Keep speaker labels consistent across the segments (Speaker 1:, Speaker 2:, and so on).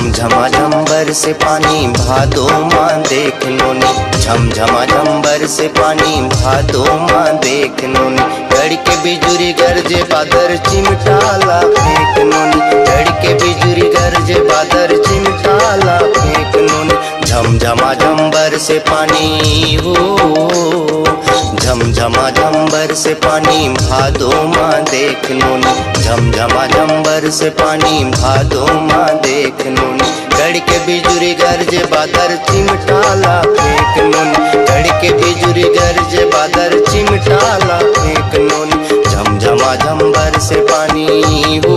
Speaker 1: झमझमाझम से पानी भादो माँ देख नोनी, झमझमाझम से पानी भादो माँ देख नोनी। गड़के बिजुरी गरजे बादर चिमटाला फेंक नोनी, गड़के बिजुरी गरजे बादर चिमटाला फेंक नोनी। झमझमाझम से पानी हो, झमझमाझम से पानी भादो माँ देख नोनी, झमझमाझम से पानी भादो माँ देख नोनी। गड़के बिजुरी गरजे बादर चिमटाला फेंक नोनी, गड़के बिजुरी गरजे बादर चिमटाला फेंक नोनी। झमझमाझम से पानी हो।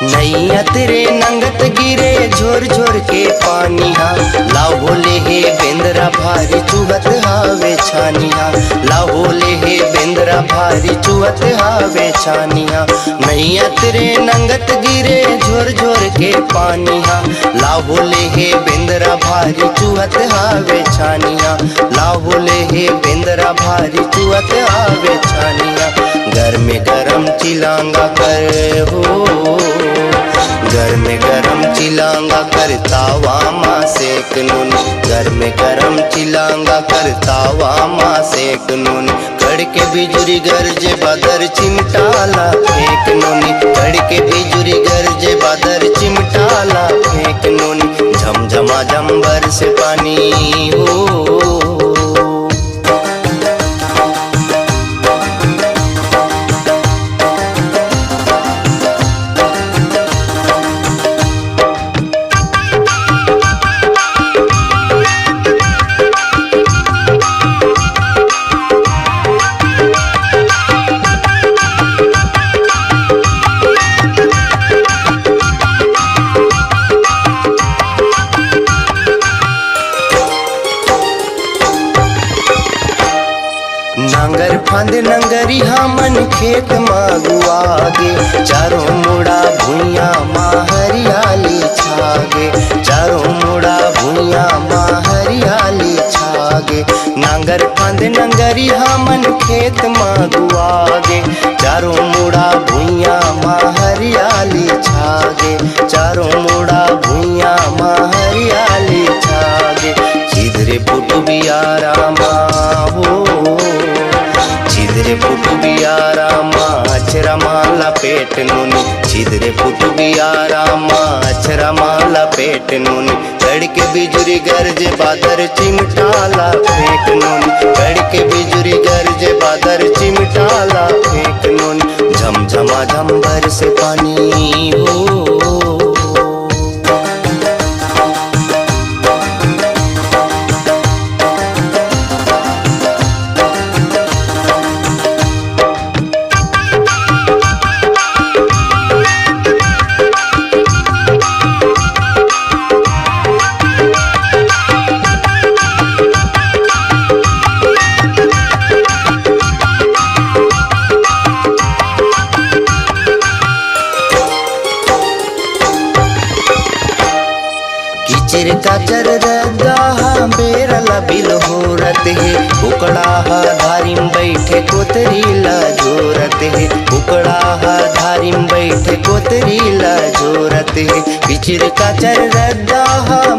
Speaker 1: नैया तेरे नंगत गिरे झोर झोर के पानिया, लाहोले हे बेंदरा भारी चुहत हावे छानिया, लाहोले हे बेंदरा भारी चुहत हावे छानिया। नैया तेरे नंगत गिरे झोर झोर के पानिया, लाहोले हे बेंदरा भारी चुहत हावे छानिया, लाहोले हे बेंदरा भारी चुहत हावे छानिया। घर में गरम चिलांगा कर हो, घर में गरम चिलांगा कर तावा माँ सेक नूनी, घर में गरम चिलांगा कर तावा माँ सेक नूनी। गड़के बिजुरी गरजे बादर चिमटाला फेंक नूनी, गड़के बिजुरी गरजे बादर चिमटाला फेंक नूनी। झमझमाझम से पानी हो। नांगर फांद नंगरी हमन खेत मागुआगे, चारों मुड़ा भुइया माँ हरियाली छागे, चारों मुड़ा भुइया माँ हरियाली छागे। नांगर फांद नंगरी हमन खेत मागुआगे, चारों मुड़ा भुइया माँ हरियाली छागे, चारों मुड़ा भुइया माँ हरियाली छागे। छिदरे पुटुबिया रामा हो, छिदरे पुटुबिया रामा अक्षरा माला पेट नूनी, छिदरे पुटुबिया रामा अक्षरा माला पेट नूनी। गड़के बिजुरी गरजे बादर चिमटाला फेंक नूनी, गड़के बिजुरी गरजे बादर चिमटाला फेंक नूनी। झमझमाझम से पानी हो। किचिर काचर रगा बेरला बिल होरत है, उकड़ा धारिम बैठे कोतरीला जोरत है, उकड़ा धारिम बैठे कोतरीला जोरत है। किचिर काचर रगा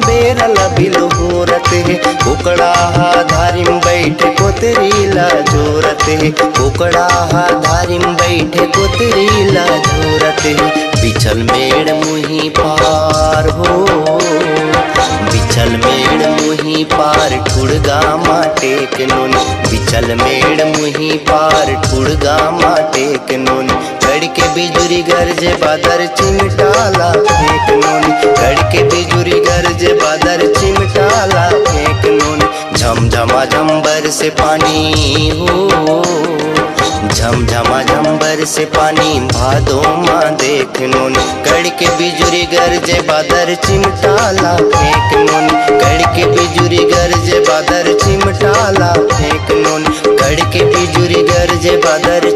Speaker 1: बेरला बिल होरत है, उकड़ा धारिम बैठे कोतरीला जोरत है, उकड़ा धारिम बैठे कोतरीला जोरत है। बिछल मेड़ मुही पार हो, बिछल मेड़ मुही पार ठुड़गा माटेक नोनी, बिछल मेड़ मुही पार ठुड़गा माटेक नोनी। गड़के बिजुरी गरजे बादर चिमटाला फेंक नोनी, गड़के बिजुरी गरजे बादर चिमटाला फेंक नोनी। झमझमाझम से पानी हो, झमझमा झंबर से पानी भादो माँ देख नोनी, कड़के बिजुरी गरजे बादर चिमटाला फेंक नोनी, कड़के बिजुरी गरजे बादर चिमटाला फेंक नोनी, कड़के बिजुरी गरजे बादर